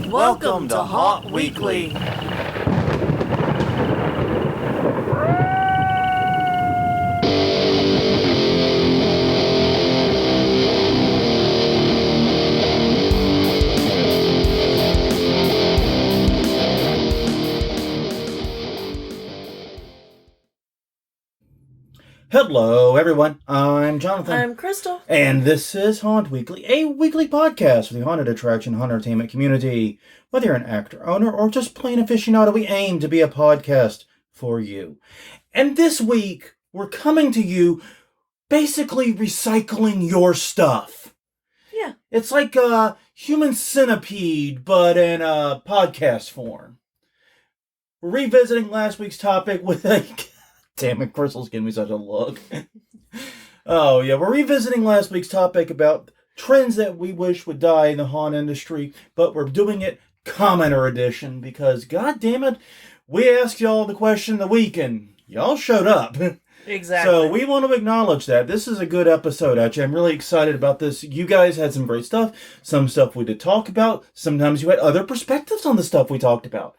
Welcome to Haunt Weekly. Hello, everyone. I'm Jonathan. I'm Crystal. And this is Haunt Weekly, a weekly podcast for the haunted attraction, haunted entertainment community. Whether you're an actor, owner, or just plain aficionado, we aim to be a podcast for you. And this week, we're coming to you basically recycling your stuff. Yeah. It's like a human centipede, but in a podcast form. We're revisiting last week's topic with a... Damn it, Crystal's giving me such a look. Oh, yeah, we're revisiting last week's topic about trends that we wish would die in the haunt industry, but we're doing it commenter edition because, god damn it, we asked y'all the question of the week and y'all showed up. Exactly. So we want to acknowledge that. This is a good episode, actually. I'm really excited about this. You guys had some great stuff. Some stuff we did talk about. Sometimes you had other perspectives on the stuff we talked about.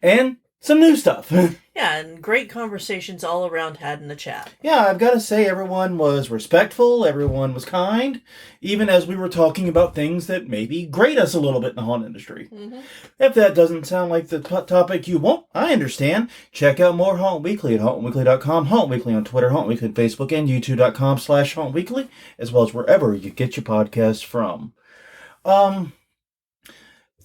And some new stuff. Yeah, and great conversations all around had in the chat. Yeah, I've got to say everyone was respectful, everyone was kind, even as we were talking about things that maybe grate us a little bit in the haunt industry. Mm-hmm. If that doesn't sound like the topic you want, I understand. Check out more Haunt Weekly at hauntweekly.com, Haunt Weekly on Twitter, Haunt Weekly on Facebook, and youtube.com/Haunt Weekly, as well as wherever you get your podcasts from.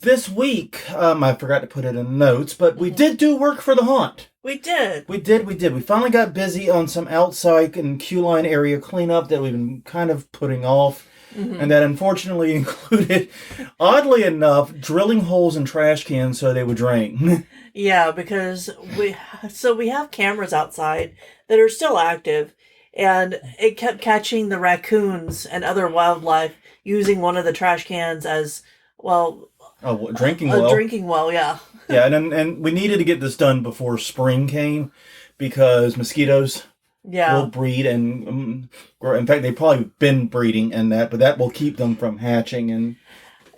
This week, I forgot to put it in the notes, but we did do work for the haunt. We did. We did. We finally got busy on some outside and queue-line area cleanup that we've been kind of putting off. Mm-hmm. And that unfortunately included, oddly enough, drilling holes in trash cans so they would drain. Yeah, because we have cameras outside that are still active, and it kept catching the raccoons and other wildlife using one of the trash cans as, well... A drinking well. A drinking well, yeah. Yeah, and we needed to get this done before spring came because mosquitoes will breed and grow. In fact, they've probably been breeding and that, but that will keep them from hatching. And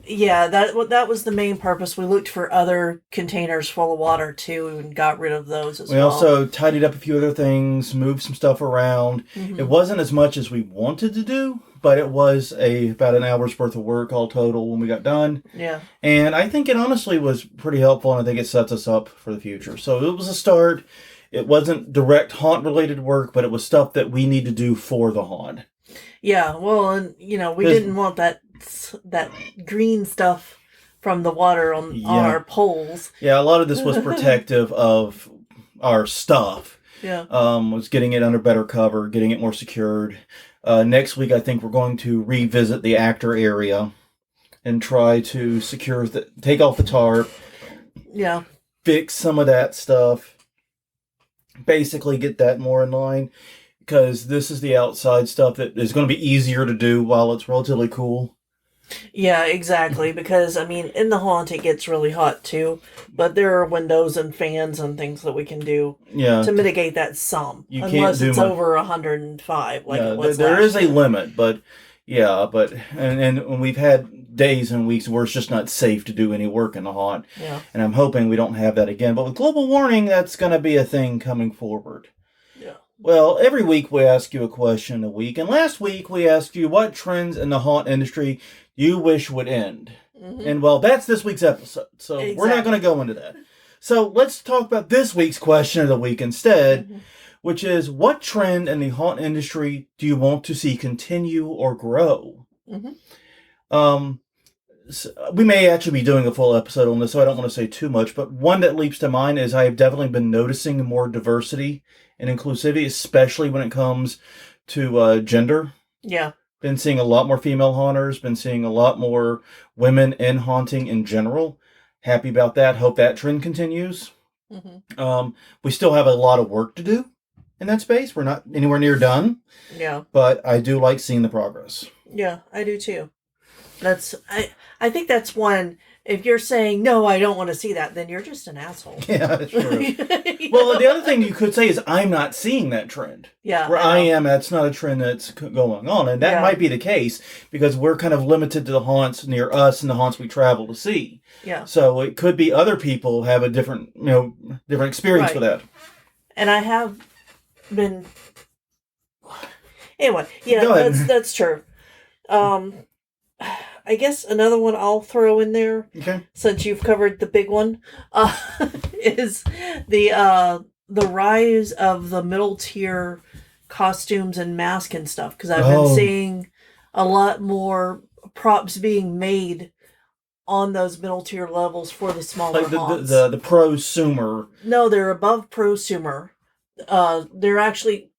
yeah, that was the main purpose. We looked for other containers full of water too and got rid of those as well. We also tidied up a few other things, moved some stuff around. Mm-hmm. It wasn't as much as we wanted to do, but it was about an hour's worth of work all total when we got done. Yeah. And I think it honestly was pretty helpful, and I think it sets us up for the future. So it was a start. It wasn't direct haunt-related work, but it was stuff that we need to do for the haunt. Yeah, well, and, we didn't want that green stuff from the water on our poles. Yeah, a lot of this was protective of our stuff. Yeah. Was getting it under better cover, getting it more secured. Next week, I think we're going to revisit the actor area and try to take off the tarp. Yeah. Fix some of that stuff. Basically get that more in line. Because this is the outside stuff that is going to be easier to do while it's relatively cool. Yeah, exactly. Because, in the haunt it gets really hot too. But there are windows and fans and things that we can do to mitigate that some. Unless it's over 105 like it was there is last year. a limit, but and we've had days and weeks where it's just not safe to do any work in the haunt. Yeah. And I'm hoping we don't have that again. But with global warming, that's going to be a thing coming forward. Yeah. Well, every week we ask you a question a week. And last week we asked you what trends in the haunt industry you wish would end. Mm-hmm. And, well, that's this week's episode. So We're not going to go into that. So let's talk about this week's question of the week instead, which is, what trend in the haunt industry do you want to see continue or grow? Mm-hmm. So we may actually be doing a full episode on this, so I don't want to say too much, but one that leaps to mind is I have definitely been noticing more diversity and inclusivity, especially when it comes to gender. Yeah. Been seeing a lot more female haunters, been seeing a lot more women in haunting in general. Happy about that. Hope that trend continues. Mm-hmm. We still have a lot of work to do in that space. We're not anywhere near done. Yeah. But I do like seeing the progress. Yeah, I do too. I think that's one. If you're saying, no, I don't want to see that, then you're just an asshole. Yeah, that's true. Well, the other thing you could say is, I'm not seeing that trend. Yeah. Where I am, that's not a trend that's going on. And that might be the case, because we're kind of limited to the haunts near us and the haunts we travel to see. Yeah. So it could be other people have a different experience with that. And I have been... Anyway, yeah, that's true. I guess another one I'll throw in there, since you've covered the big one, is the rise of the middle tier costumes and mask and stuff. Because I've been seeing a lot more props being made on those middle tier levels for the smaller haunts. The prosumer. No, they're above prosumer. They're actually...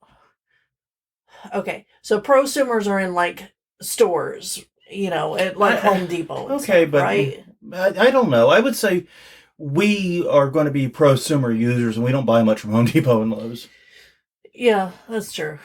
Okay, so prosumers are in, like, stores... at like Home Depot. Okay, but right? I don't know. I would say we are going to be prosumer users, and we don't buy much from Home Depot and Lowe's. Yeah, that's true.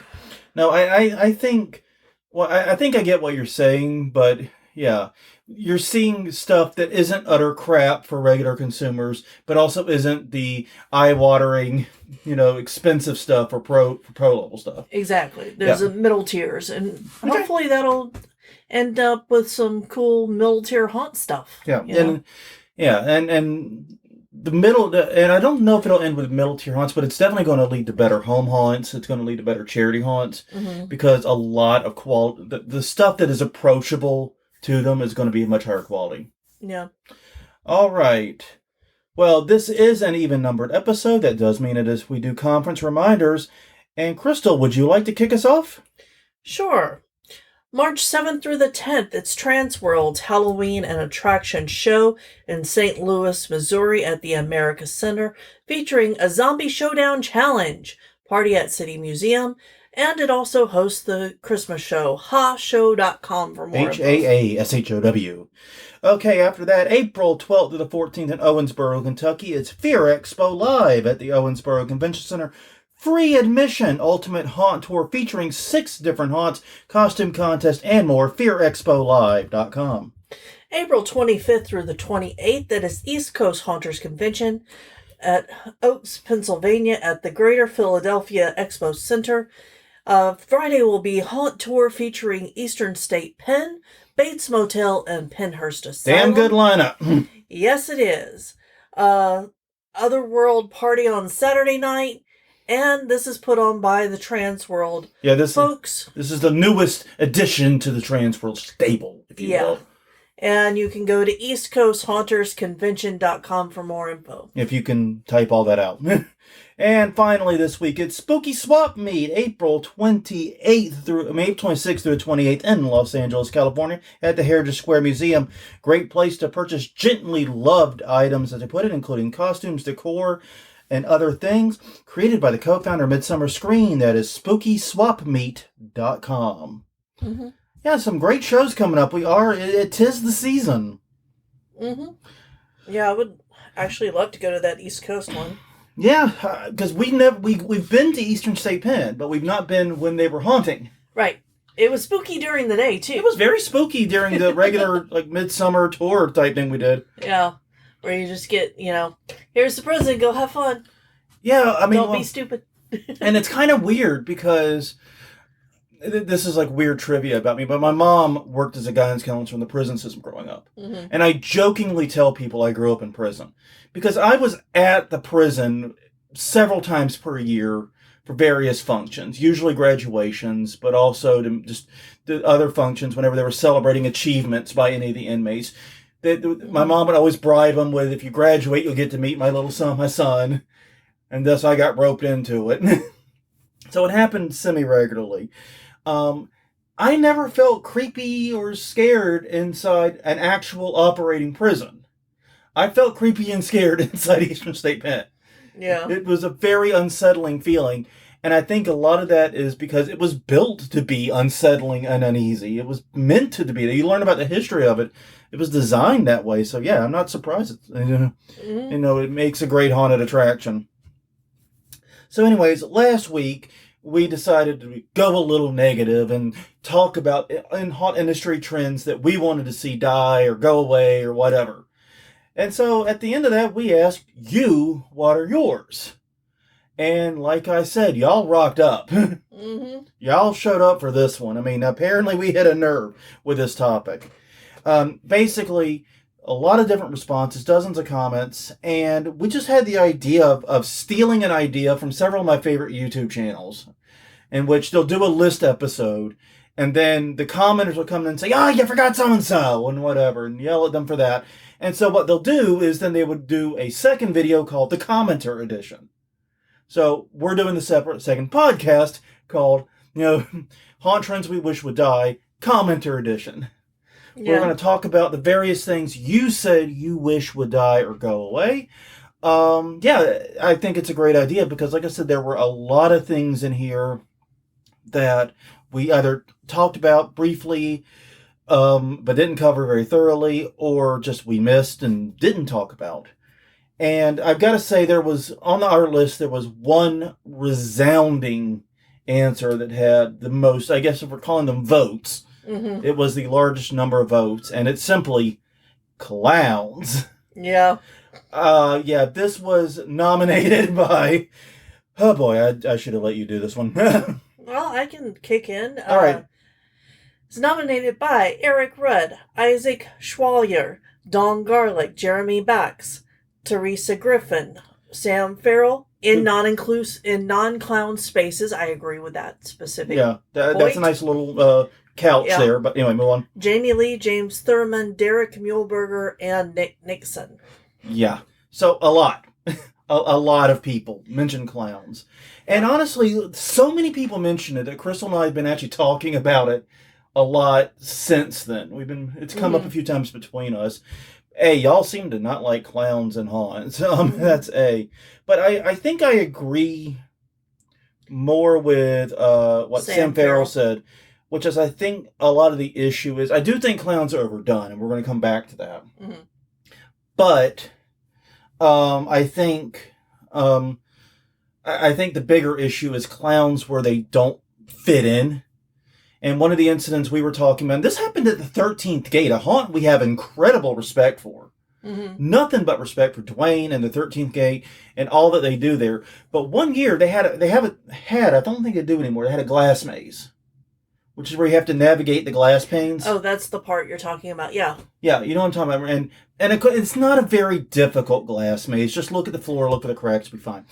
No, I think... Well, I think I get what you're saying, but yeah. You're seeing stuff that isn't utter crap for regular consumers, but also isn't the eye-watering, expensive stuff for pro level stuff. Exactly. There's a middle tiers, and hopefully that'll end up with some cool middle tier haunt stuff. Yeah, and the middle, and I don't know if it'll end with middle tier haunts, but it's definitely going to lead to better home haunts. It's going to lead to better charity haunts, because a lot of quality, the stuff that is approachable to them is going to be much higher quality. Yeah. All right. Well, this is an even-numbered episode. That does mean we do conference reminders. And Crystal, would you like to kick us off? Sure. March 7th through the 10th, it's Transworld's Halloween and Attraction Show in St. Louis, Missouri at the America Center, featuring a Zombie Showdown Challenge, party at City Museum, and it also hosts the Christmas show, hashow.com for more info. HAASHOW. Okay, after that, April 12th to the 14th in Owensboro, Kentucky, it's Fear Expo Live at the Owensboro Convention Center. Free admission, ultimate haunt tour featuring 6 different haunts, costume contest, and more. FearExpoLive.com. April 25th through the 28th, that is East Coast Haunters Convention at Oaks, Pennsylvania at the Greater Philadelphia Expo Center. Friday will be haunt tour featuring Eastern State Pen, Bates Motel, and Penhurst Asylum. Damn good lineup. Yes, it is. Otherworld Party on Saturday night. And this is put on by the Transworld folks. This is the newest addition to the Transworld stable, if you will. And you can go to eastcoasthuntersconvention.com for more info. If you can type all that out. And finally this week, it's Spooky Swap Meet, April 26th through the 28th in Los Angeles, California, at the Heritage Square Museum. Great place to purchase gently loved items, as they put it, including costumes, decor, and other things, created by the co-founder of Midsummer Screen. That is SpookySwapMeet.com. Mm-hmm. Yeah, some great shows coming up. It is the season. Mm-hmm. Yeah, I would actually love to go to that East Coast one. Yeah, because we've been to Eastern State Pen, but we've not been when they were haunting. Right. It was spooky during the day, too. It was very spooky during the regular, midsummer tour type thing we did. Yeah. Where you just get, here's the president, go have fun. Yeah, I mean... Don't be stupid. And it's kind of weird because... This is weird trivia about me, but my mom worked as a guidance counselor in the prison system growing up. Mm-hmm. And I jokingly tell people I grew up in prison. Because I was at the prison several times per year for various functions. Usually graduations, but also just the other functions whenever they were celebrating achievements by any of the inmates. My mom would always bribe them with, if you graduate, you'll get to meet my son. And thus I got roped into it. So it happened semi-regularly. I never felt creepy or scared inside an actual operating prison. I felt creepy and scared inside Eastern State Pen. Yeah. It was a very unsettling feeling. And I think a lot of that is because it was built to be unsettling and uneasy. It was meant to be. You learn about the history of it. It was designed that way. So yeah, I'm not surprised. It makes a great haunted attraction. So anyways, last week we decided to go a little negative and talk about in haunt industry trends that we wanted to see die or go away or whatever. And so at the end of that, we asked you, what are yours? And like I said, y'all rocked up. Mm-hmm. Y'all showed up for this one. I mean, apparently we hit a nerve with this topic. Basically, a lot of different responses, dozens of comments, and we just had the idea of stealing an idea from several of my favorite YouTube channels, in which they'll do a list episode, and then the commenters will come in and say, you forgot so-and-so, and whatever, and yell at them for that. And so what they'll do is then they would do a second video called the Commenter Edition. So we're doing the separate second podcast called, Haunt Trends We Wish Would Die, Commenter Edition. Yeah. We're going to talk about the various things you said you wish would die or go away. I think it's a great idea because, like I said, there were a lot of things in here that we either talked about briefly, but didn't cover very thoroughly, or just we missed and didn't talk about. And I've got to say, on our list, there was one resounding answer that had the most, I guess if we're calling them votes, mm-hmm. It was the largest number of votes, and it's simply clowns. Yeah. This was nominated by, oh boy, I should have let you do this one. Well, I can kick in. All right. It's nominated by Eric Rudd, Isaac Schwalier, Don Garlic, Jeremy Bax, Teresa Griffin, Sam Farrell, in non-clown spaces. I agree with that specific that's a nice little couch there. But anyway, move on. Jamie Lee, James Thurman, Derek Muehlberger, and Nick Nixon. Yeah. So a lot. a lot of people mention clowns. And honestly, so many people mention it that Crystal and I have been actually talking about it a lot since then. It's come up a few times between us. Y'all seem to not like clowns and haunts. That's A. But I think I agree more with what Sam Farrell said, which is I think a lot of the issue is, I do think clowns are overdone, and we're going to come back to that. Mm-hmm. But I think the bigger issue is clowns where they don't fit in. And one of the incidents we were talking about, this happened at the 13th Gate, a haunt we have incredible respect for. Mm-hmm. Nothing but respect for Dwayne and the 13th Gate and all that they do there. But one year they haven't had, I don't think they do anymore, they had a glass maze, which is where you have to navigate the glass panes. Oh, that's the part you're talking about, yeah. Yeah, you know what I'm talking about. And it's not a very difficult glass maze. Just look at the floor, look for the cracks, be fine.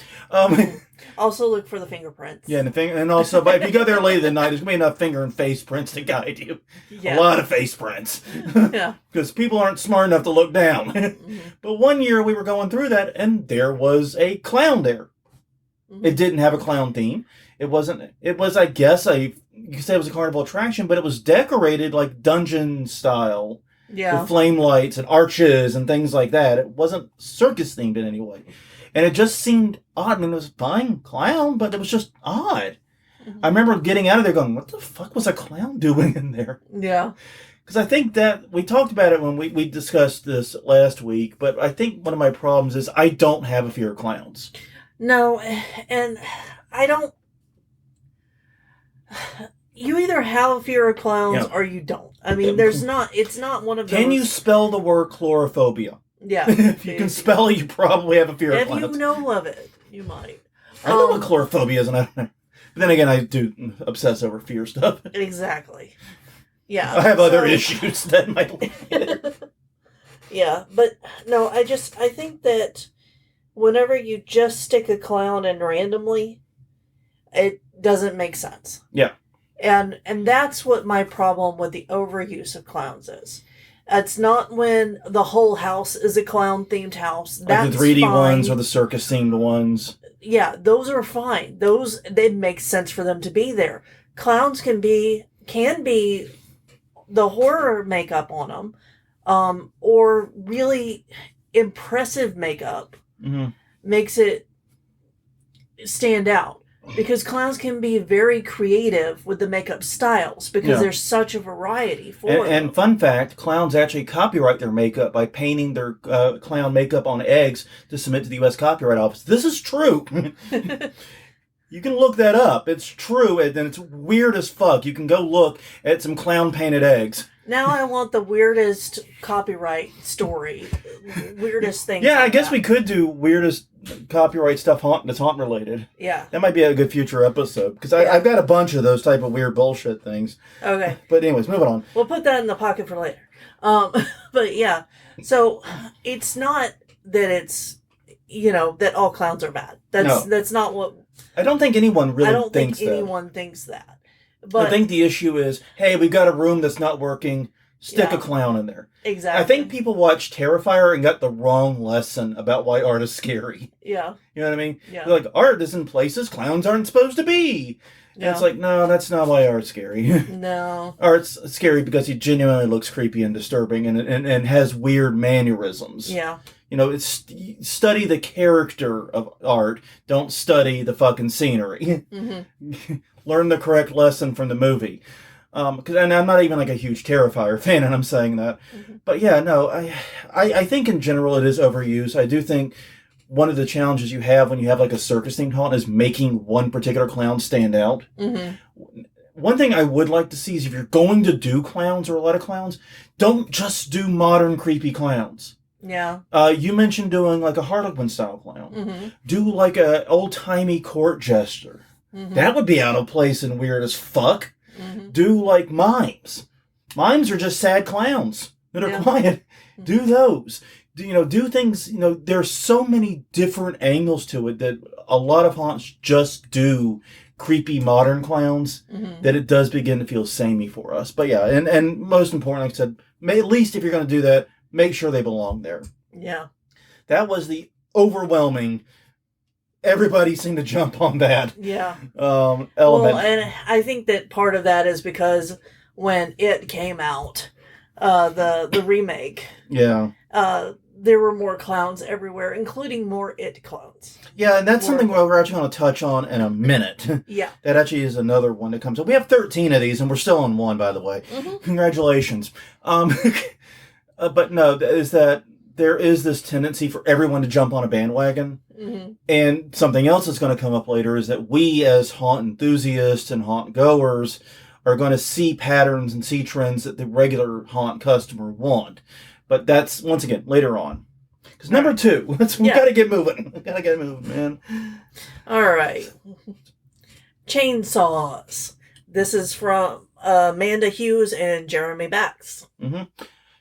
Also look for the fingerprints. Yeah, and also, but if you go there late at the night, there's going to be enough finger and face prints to guide you. Yeah. A lot of face prints. Yeah. Because people aren't smart enough to look down. Mm-hmm. But one year we were going through that, and there was a clown there. Mm-hmm. It didn't have a clown theme. It was, I guess, you could say it was a carnival attraction, but it was decorated like dungeon style. Yeah. With flame lights and arches and things like that. It wasn't circus themed in any way. And it just seemed odd. I mean, it was fine clown, but it was just odd. Mm-hmm. I remember getting out of there going, what the fuck was a clown doing in there? Yeah. Because I think that we talked about it when we discussed this last week, but I think one of my problems is I don't have a fear of clowns. No, and I don't. You either have a fear of clowns or you don't. I mean, it's not one of those. Can you spell the word Claustrophobia? Yeah. If you can spell it, you probably have a fear of clowns. If you know of it, you might. I know what Claustrophobia is, and I don't know. But then again, I do obsess over fear stuff. Exactly. Yeah. I have other issues that might lead it. Yeah, but no, I think that whenever you just stick a clown in randomly, it doesn't make sense. Yeah. And that's what my problem with the overuse of clowns is. It's not when the whole house is a clown-themed house. That's like the 3D fine. ones or the circus-themed ones. Yeah, those are fine. It makes sense for them to be there. Clowns can be the horror makeup on them, or really impressive makeup makes it stand out. Because clowns can be very creative with the makeup styles because there's such a variety for them. And fun fact, clowns actually copyright their makeup by painting their clown makeup on eggs to submit to the U.S. Copyright Office. This is true. You can look that up. It's true, and it's weird as fuck. You can go look at some clown-painted eggs. Now I want the weirdest copyright story. Weirdest thing. Yeah, I guess we could do weirdest copyright stuff that's haunt related. Yeah. That might be a good future episode. Because I've got a bunch of those type of weird bullshit things. Okay. But anyways, moving on. We'll put that in the pocket for later. But yeah. So it's not that it's, that all clowns are bad. That's not what... I don't think anyone really thinks that. I don't think anyone thinks that. But I think the issue is, hey, we've got a room that's not working. Stick a clown in there. Exactly. I think people watched Terrifier and got the wrong lesson about why art is scary. Yeah. You know what I mean? Yeah. They're like, art is in places clowns aren't supposed to be. And it's like, no, that's not why art's scary. No. Art's scary because he genuinely looks creepy and disturbing and has weird mannerisms. Yeah. Study the character of art. Don't study the fucking scenery. Mm-hmm. Learn the correct lesson from the movie. And I'm not even like a huge Terrifier fan, and I'm saying that. Mm-hmm. But yeah, no, I think in general it is overused. I do think one of the challenges you have when you have like a circus-themed haunt is making one particular clown stand out. Mm-hmm. One thing I would like to see is if you're going to do clowns or a lot of clowns, don't just do modern creepy clowns. Yeah. You mentioned doing like a Harlequin style clown. Mm-hmm. Do like a old-timey court jester. Mm-hmm. That would be out of place and weird as fuck. Mm-hmm. Do like mimes. Mimes are just sad clowns that are quiet. Mm-hmm. Do those. Do things, there's so many different angles to it that a lot of haunts just do creepy modern clowns that it does begin to feel samey for us. But yeah, and most important, like I said, at least if you're going to do that, make sure they belong there. Yeah. That was the overwhelming... Everybody seemed to jump on that. Yeah. Element. Well, and I think that part of that is because when it came out, the remake. Yeah. There were more clowns everywhere, including more It clones. Yeah, and that's something we're actually going to touch on in a minute. Yeah. That actually is another one that comes up. We have 13 of these, and we're still on one, by the way. Mm-hmm. Congratulations. But no, is that there is this tendency for everyone to jump on a bandwagon. Mm-hmm. And something else that's going to come up later is that we as haunt enthusiasts and haunt goers are going to see patterns and see trends that the regular haunt customer want. But that's, once again, later on. Because number 2, we got to get moving. We got to get moving, man. All right. Chainsaws. This is from Amanda Hughes and Jeremy Bax. Mm-hmm.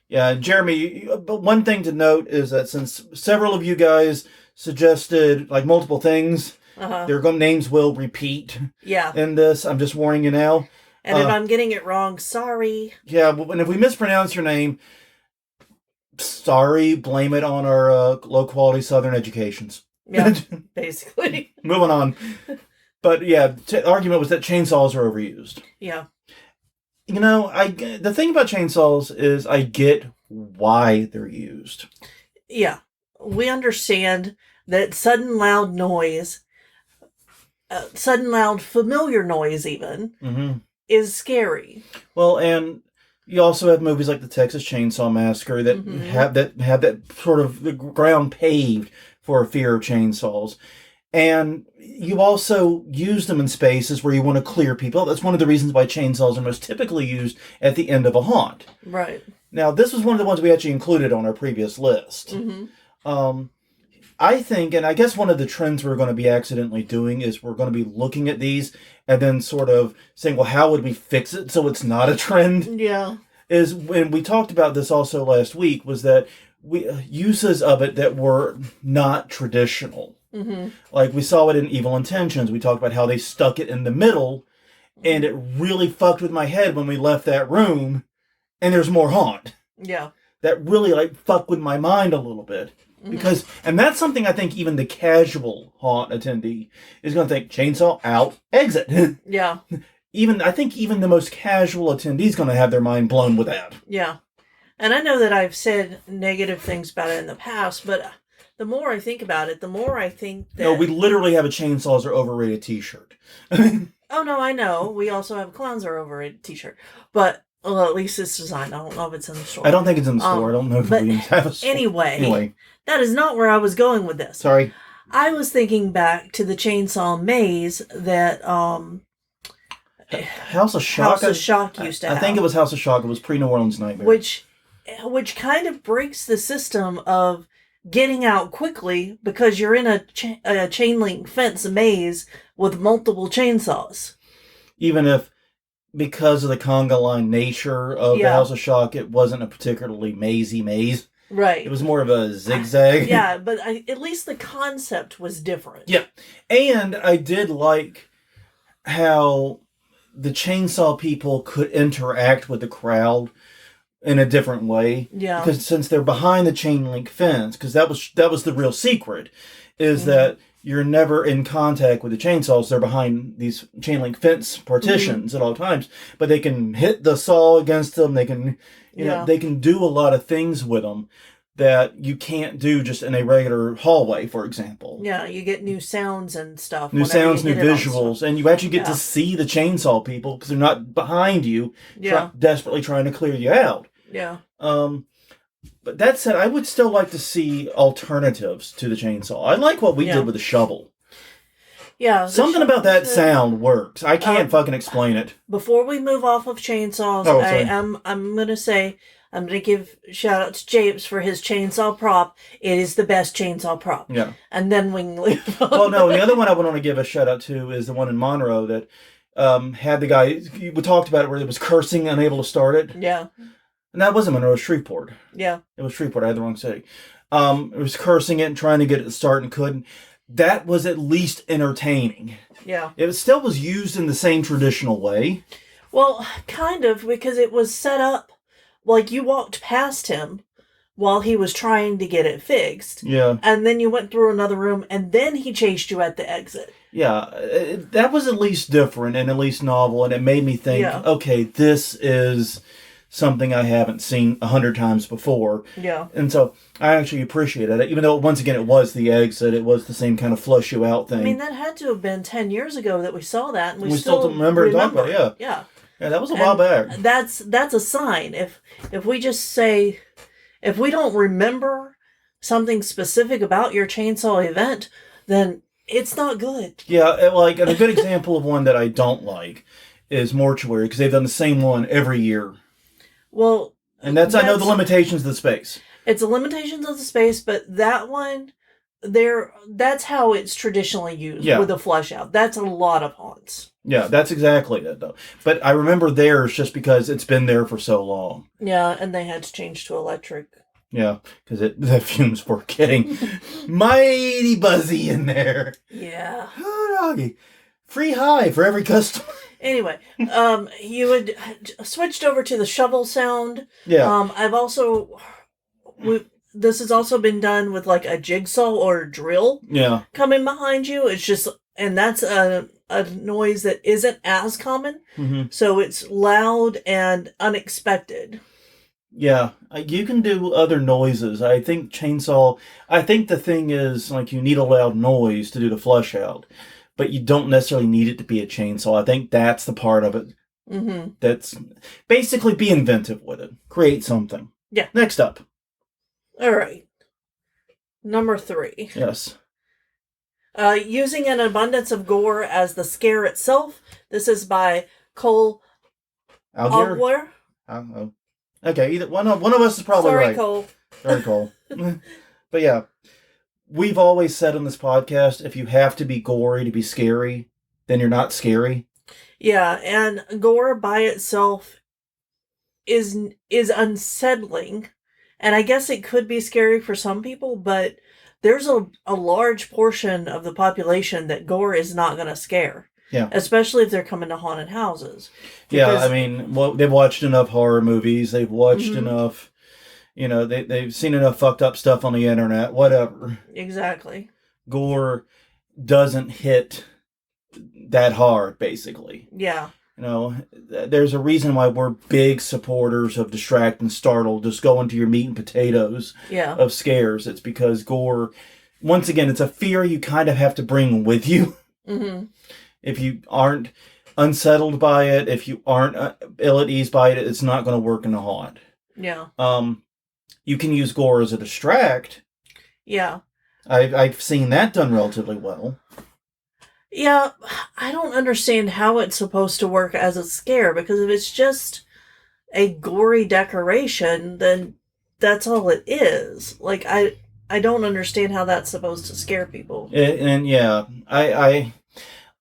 Yeah, Jeremy, but one thing to note is that since several of you guys suggested like multiple things, their names will repeat in this. I'm just warning you now. And if I'm getting it wrong, sorry. Yeah, and if we mispronounce your name... Sorry, blame it on our low-quality Southern educations. Yeah, basically. Moving on. But yeah, the argument was that chainsaws are overused. Yeah. The thing about chainsaws is I get why they're used. Yeah. We understand that sudden loud noise, sudden loud familiar noise even, is scary. Well, and... You also have movies like the Texas Chainsaw Massacre that have that sort of the ground paved for a fear of chainsaws. And you also use them in spaces where you want to clear people. That's one of the reasons why chainsaws are most typically used at the end of a haunt. Right. Now, this was one of the ones we actually included on our previous list. Mm-hmm. I think, and I guess one of the trends we're going to be accidentally doing is we're going to be looking at these and then sort of saying, well, how would we fix it so it's not a trend? Yeah. Is when we talked about this also last week, was that uses of it that were not traditional. Mm-hmm. Like we saw it in Evil Intentions. We talked about how they stuck it in the middle, and it really fucked with my head when we left that room, and there's more haunt. Yeah. That really fucked with my mind a little bit. Because, and that's something I think even the casual haunt attendee is going to think, chainsaw, out, exit. Yeah. I think even the most casual attendee is going to have their mind blown with that. Yeah. And I know that I've said negative things about it in the past, but the more I think about it, the more I think that... No, we literally have a chainsaws are overrated t-shirt. Oh, no, I know. We also have clowns are overrated t-shirt. But, well, at least it's designed. I don't know if it's in the store. I don't think it's in the store. I don't know if we have a store. Anyway, that is not where I was going with this. Sorry. I was thinking back to the Chainsaw Maze that House of Shock used to have. I think it was House of Shock. It was pre-New Orleans Nightmare. Which kind of breaks the system of getting out quickly because you're in a chain link fence maze with multiple chainsaws. Even if, because of the conga line nature of the House of Shock, it wasn't a particularly mazy maze. Right. It was more of a zigzag. Yeah, but at least the concept was different. Yeah. And I did like how the chainsaw people could interact with the crowd in a different way. Yeah. Because since they're behind the chain link fence, because that was the real secret, is that you're never in contact with the chainsaws. They're behind these chain link fence partitions at all times. But they can hit the saw against them. They can, you know, they can do a lot of things with them that you can't do just in a regular hallway, for example. Yeah, you get new sounds and stuff. New sounds, new visuals, and you actually get to see the chainsaw people because they're not behind you, desperately trying to clear you out. Yeah. But that said, I would still like to see alternatives to the chainsaw. I like what we did with the shovel. Yeah. Something about that sound works. I can't fucking explain it. Before we move off of chainsaws, I'm going to give shout out to Japes for his chainsaw prop. It is the best chainsaw prop. Yeah. And then we can leave. Well, no, the other one I want to give a shout out to is the one in Monroe that had the guy, we talked about it, where it was cursing, unable to start it. Yeah. And that wasn't Monroe, it was Shreveport. Yeah. It was Shreveport, I had the wrong city. It was cursing it and trying to get it to start and couldn't. That was at least entertaining. Yeah. It still was used in the same traditional way. Well, kind of, because it was set up like you walked past him while he was trying to get it fixed. Yeah. And then you went through another room, and then he chased you at the exit. Yeah. That was at least different and at least novel, and it made me think, okay, this is something I haven't seen 100 times before. Yeah. And so I actually appreciated it, even though, once again, it was the exit. It was the same kind of flush you out thing. I mean, that had to have been 10 years ago that we saw that, and we still remember talking about it, Yeah. Yeah, that was a while back. That's a sign. If we just say, if we don't remember something specific about your chainsaw event, then it's not good. Yeah, like, and a good example of one that I don't like is Mortuary, because they've done the same one every year. Well, and I know the limitations of the space. It's the limitations of the space, but that one, that's how it's traditionally used with a flush out. That's a lot of haunts. Yeah, that's exactly it, though. But I remember theirs just because it's been there for so long. Yeah, and they had to change to electric. Yeah, because the fumes were getting mighty buzzy in there. Yeah. Oh, doggy. Free high for every customer. Anyway, you had switched over to the shovel sound. Yeah. I've also... this has also been done with like a jigsaw or a drill coming behind you. It's just... And that's a noise that isn't as common. Mm-hmm. So it's loud and unexpected. Yeah, you can do other noises. I think the thing is, like, you need a loud noise to do the flush out, but you don't necessarily need it to be a chainsaw. I think that's the part of it. Mm-hmm. That's basically, be inventive with it. Create something. Yeah. Next up. All right. Number 3. Yes. Using an abundance of gore as the scare itself. This is by Cole Algier. Okay, either one of us is probably right. Sorry, Cole. But yeah, we've always said on this podcast, if you have to be gory to be scary, then you're not scary. Yeah, and gore by itself is unsettling, and I guess it could be scary for some people, but there's a large portion of the population that gore is not going to scare. Yeah. Especially if they're coming to haunted houses. Yeah, I mean, they've watched enough horror movies. They've watched enough, they've seen enough fucked up stuff on the internet, whatever. Exactly. Gore doesn't hit that hard, basically. Yeah. There's a reason why we're big supporters of Distract and Startle, just going to your meat and potatoes of scares. It's because gore, once again, it's a fear you kind of have to bring with you. Mm-hmm. If you aren't unsettled by it, if you aren't ill at ease by it, it's not going to work in a haunt. Yeah. You can use gore as a distract. Yeah. I've seen that done relatively well. Yeah, I don't understand how it's supposed to work as a scare, because if it's just a gory decoration, then that's all it is. Like, I don't understand how that's supposed to scare people. And yeah, I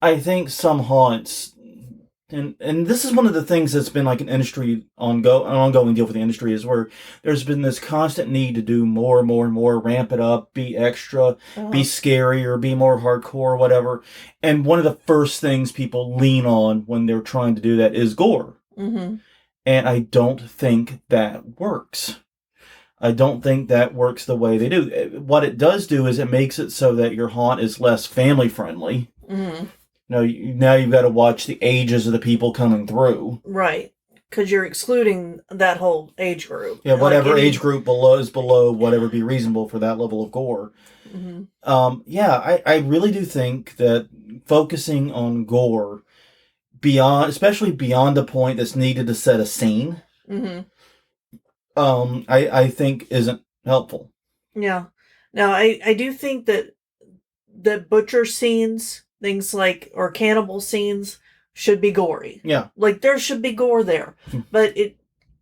think some haunts, and this is one of the things that's been like an ongoing deal for the industry, is where there's been this constant need to do more and more and more, ramp it up, be extra, be scary, or be more hardcore, or whatever. And one of the first things people lean on when they're trying to do that is gore. Mm-hmm. And I don't think that works. I don't think that works the way they do. What it does do is it makes it so that your haunt is less family friendly. Mm-hmm. Now you've got to watch the ages of the people coming through. Right. Because you're excluding that whole age group. Yeah, whatever age group is below whatever be reasonable for that level of gore. Mm-hmm. I really do think that focusing on gore especially beyond the point that's needed to set a scene, mm-hmm. I think isn't helpful. Yeah. Now, I do think that butcher scenes, things like, or cannibal scenes, should be gory. Yeah. Like, there should be gore there. But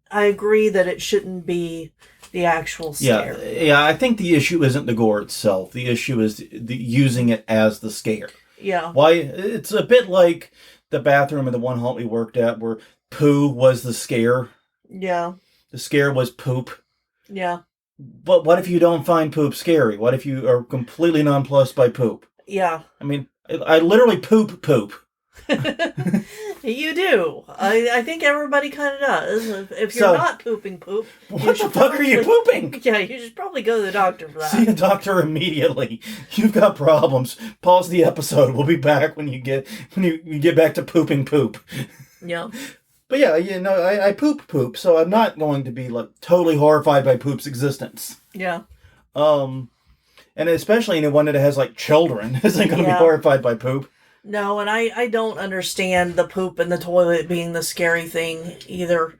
I agree that it shouldn't be the actual scare. Yeah, I think the issue isn't the gore itself. The issue is the using it as the scare. Yeah. Why? It's a bit like the bathroom in the one haunt we worked at where poo was the scare. Yeah. The scare was poop. Yeah. But what if you don't find poop scary? What if you are completely nonplussed by poop? Yeah. I mean, I literally poop. You do. I think everybody kind of does. If you're not pooping poop, what the fuck are you pooping? Yeah, you should probably go to the doctor for that. See a doctor immediately. You've got problems. Pause the episode. We'll be back when you get back to pooping poop. Yeah. But yeah, I poop, so I'm not going to be like totally horrified by poop's existence. Yeah. And especially anyone that has like children isn't going to be horrified by poop. No, and I don't understand the poop in the toilet being the scary thing either,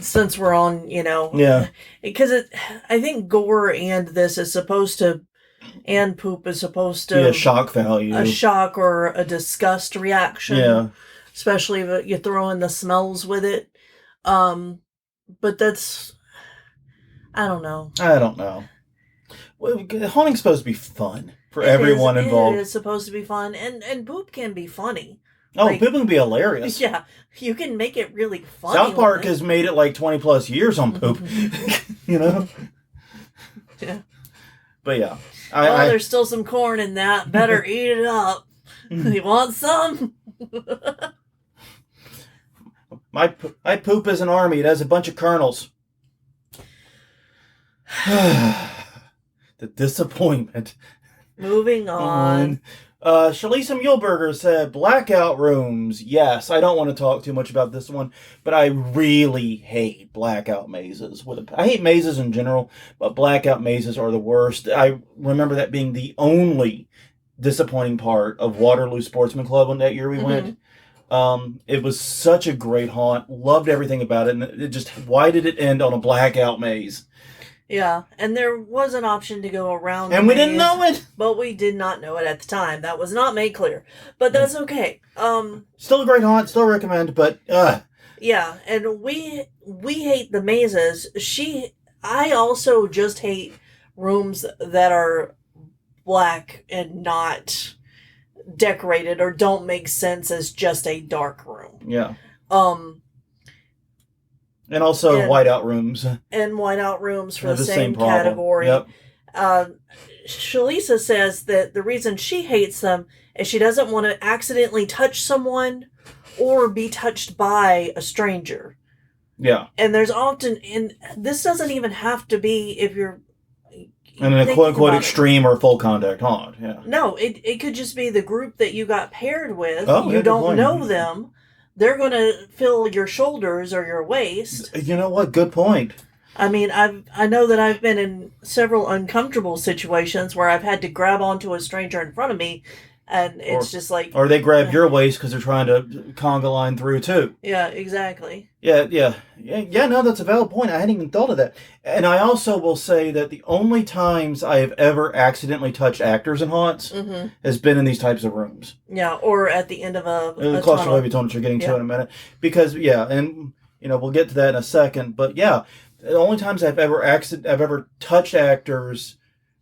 since we're on, Yeah. Because I think gore and this is supposed to, and poop is supposed to... be a shock value. A shock or a disgust reaction. Yeah. Especially if you throw in the smells with it. But that's... I don't know. Well, haunting's supposed to be fun for everyone involved. It is supposed to be fun, and poop can be funny. Oh, poop can be hilarious. Yeah, you can make it really funny. South Park has made it like 20 plus years on poop. Yeah. But yeah. There's still some corn in that. Better eat it up. You want some? My poop is an army. It has a bunch of colonels. The disappointment. Moving on. Shalisa Muehlberger said, blackout rooms. Yes, I don't want to talk too much about this one, but I really hate blackout mazes. I hate mazes in general, but blackout mazes are the worst. I remember that being the only disappointing part of Waterloo Sportsman Club when that year we went. It was such a great haunt. Loved everything about it. And why did it end on a blackout maze? Yeah, and there was an option to go around. And we didn't know it. But we did not know it at the time. That was not made clear. But that's okay. Still a great haunt. Still recommend, but yeah, and we hate the mazes. I also just hate rooms that are black and not decorated or don't make sense as just a dark room. Yeah. And also whiteout rooms. And whiteout rooms for the same category. Yep. Shalisa says that the reason she hates them is she doesn't want to accidentally touch someone or be touched by a stranger. Yeah. And there's often, and this doesn't even have to be if you're... And in a quote-unquote extreme or full contact haunt, yeah. No, it could just be the group that you got paired with. You don't know them. They're going to fill your shoulders or your waist. You know what? Good point. I mean, I know that I've been in several uncomfortable situations where I've had to grab onto a stranger in front of me And it's just like... Or they grab your waist because they're trying to conga line through, too. Yeah, exactly. Yeah, no, that's a valid point. I hadn't even thought of that. And I also will say that the only times I have ever accidentally touched actors in haunts has been in these types of rooms. Yeah, or at the end of a claustrophobia tunnel, which you're getting to in a minute. Because, and, we'll get to that in a second. But, yeah, the only times I've ever touched actors...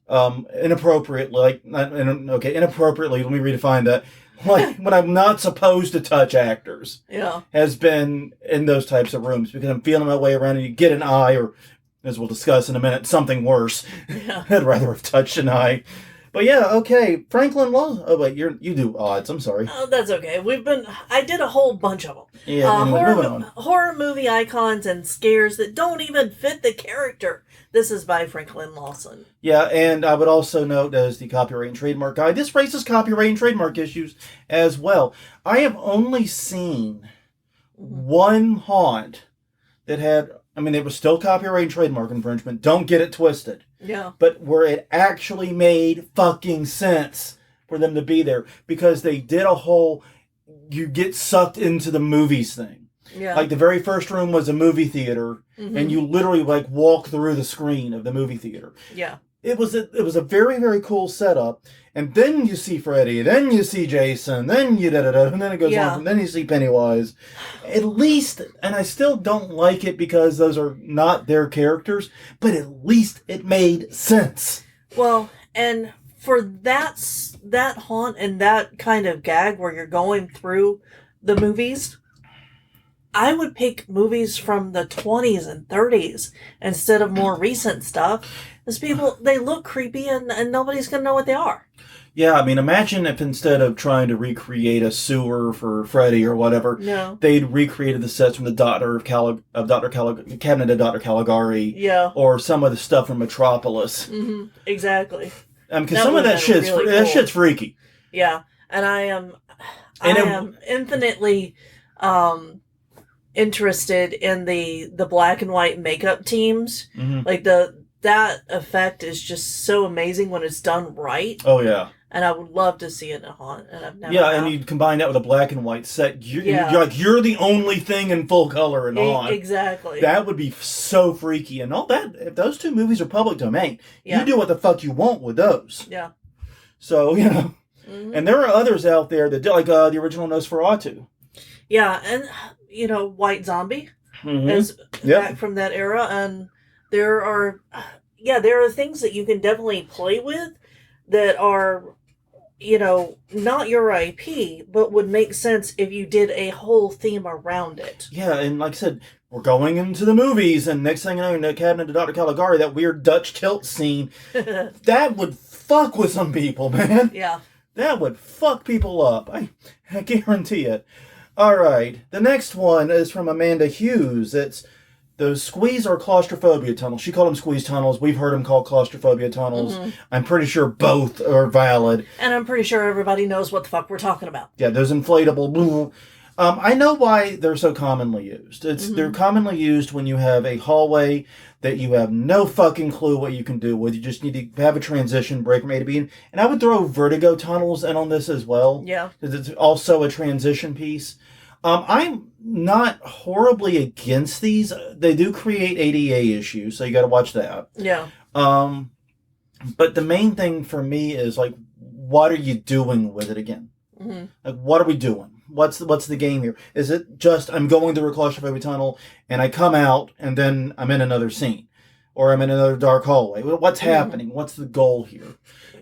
inappropriately, inappropriately, let me redefine that. Like, when I'm not supposed to touch actors. Yeah. Has been in those types of rooms because I'm feeling my way around and you get an eye or, as we'll discuss in a minute, something worse. Yeah. I'd rather have touched an eye. But yeah, okay. Franklin Law. Oh, wait, you do odds. I'm sorry. Oh, that's okay. I did a whole bunch of them. Yeah, horror movie icons and scares that don't even fit the character. This is by Franklin Lawson. Yeah, and I would also note as the copyright and trademark guy, this raises copyright and trademark issues as well. I have only seen one haunt that had, it was still copyright and trademark infringement. Don't get it twisted. Yeah. But where it actually made fucking sense for them to be there because they did a whole, you get sucked into the movies thing. Yeah. Like the very first room was a movie theater, and you literally walk through the screen of the movie theater. Yeah. It was a very, very cool setup. And then you see Freddy, then you see Jason, then you and then it goes on, and then you see Pennywise. At least, and I still don't like it because those are not their characters, but at least it made sense. Well, and for that haunt and that kind of gag where you're going through the movies, I would pick movies from the 20s and 30s instead of more recent stuff. Because people, they look creepy and nobody's going to know what they are. Yeah, imagine if instead of trying to recreate a sewer for Freddy or whatever, they'd recreated the sets from the Cabinet of Dr. Caligari. Yeah. Or some of the stuff from Metropolis. Mm-hmm. Exactly. Because some of that shit's really cool. That shit's freaky. Yeah, and I am infinitely interested in the black and white makeup teams. Like that effect is just so amazing when it's done right. Oh yeah. And I would love to see it in a haunt. And I've never. Yeah, and you combine that with a black and white set. You're the only thing in full color in haunt. Exactly. That would be so freaky. And all that, if those two movies are public domain, you do what the fuck you want with those. Yeah. So, and there are others out there that do, like the original Nosferatu. Yeah, and, White Zombie is back from that era. And there are things that you can definitely play with that are, not your IP, but would make sense if you did a whole theme around it. Yeah, and like I said, we're going into the movies, and next thing you know, in the Cabinet of Dr. Caligari, that weird Dutch tilt scene, that would fuck with some people, man. Yeah. That would fuck people up. I guarantee it. All right, the next one is from Amanda Hughes. It's those squeeze or claustrophobia tunnels. She called them squeeze tunnels. We've heard them called claustrophobia tunnels. I'm pretty sure both are valid. And I'm pretty sure everybody knows what the fuck we're talking about. Yeah, those inflatable... I know why they're so commonly used. They're commonly used when you have a hallway that you have no fucking clue what you can do with. You just need to have a transition break from A to B. And I would throw vertigo tunnels in on this as well. Yeah. Because it's also a transition piece. I'm not horribly against these. They do create ADA issues, so you got to watch that. Yeah. But the main thing for me is, like, what are you doing with it again? Like, what are we doing? What's the game here? Is it just I'm going through a claustrophobic tunnel and I come out and then I'm in another scene? Or I'm in another dark hallway? What's happening? What's the goal here?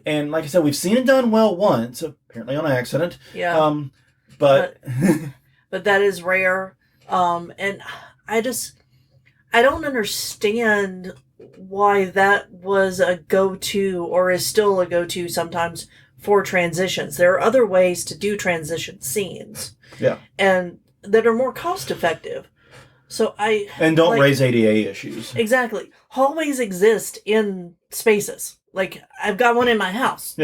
And like I said, we've seen it done well once, apparently on accident. Yeah. But that is rare. And I don't understand why that was a go-to or is still a go-to sometimes for transitions. There are other ways to do transition scenes. Yeah. And that are more cost effective. So and don't raise ADA issues. Exactly. Hallways exist in spaces. Like, I've got one in my house,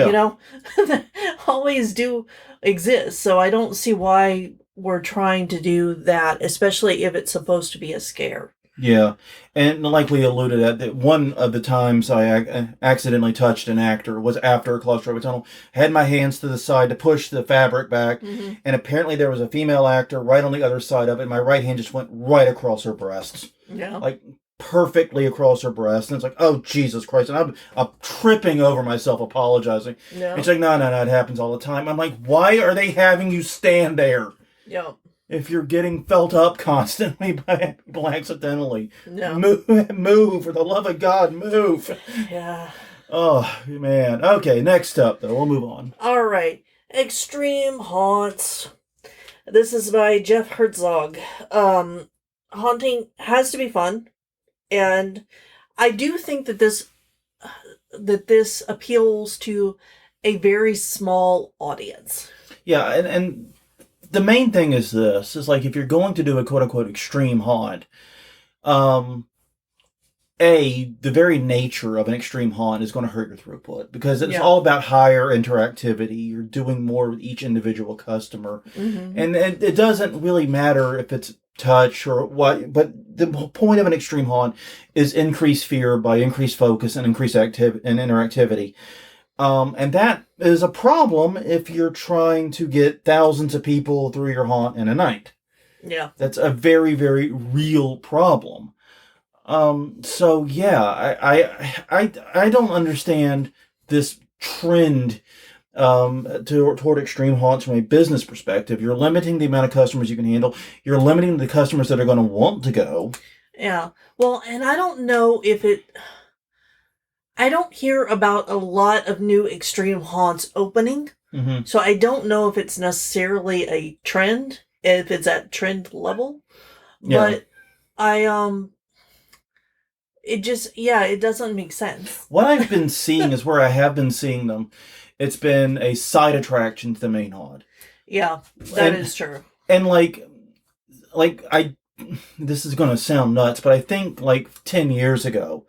Hallways do exist. So I don't see why we're trying to do that, especially if it's supposed to be a scare. Yeah, and like we alluded at, that one of the times I accidentally touched an actor was after a claustrophobic tunnel. Had my hands to the side to push the fabric back, and apparently there was a female actor right on the other side of it, and my right hand just went right across her breasts. Yeah. Like, perfectly across her breast, and it's like, oh, Jesus Christ, and I'm tripping over myself, apologizing. Yeah. It's like, no, it happens all the time. I'm like, why are they having you stand there? Yeah. If you're getting felt up constantly by people accidentally. No. Move, for the love of God, move. Yeah. Oh, man. Okay, next up, though. We'll move on. All right. Extreme Haunts. This is by Jeff Herzog. Haunting has to be fun. And I do think that this appeals to a very small audience. Yeah, and the main thing is this, is like if you're going to do a quote-unquote extreme haunt, the very nature of an extreme haunt is going to hurt your throughput because it's all about higher interactivity. You're doing more with each individual customer. And it doesn't really matter if it's touch or what, but the point of an extreme haunt is increased fear by increased focus and increased interactivity. And that is a problem if you're trying to get thousands of people through your haunt in a night. Yeah. That's a very, very real problem. So yeah, I don't understand this trend toward extreme haunts from a business perspective. You're limiting the amount of customers you can handle. You're limiting the customers that are going to want to go. Yeah. Well, and I don't know if I don't hear about a lot of new extreme haunts opening. So I don't know if it's necessarily a trend, if it's at trend level. Yeah. But it doesn't make sense. What I've been seeing is where I have been seeing them. It's been a side attraction to the main haunt. Yeah, that is true. And this is going to sound nuts, but I think like 10 years ago,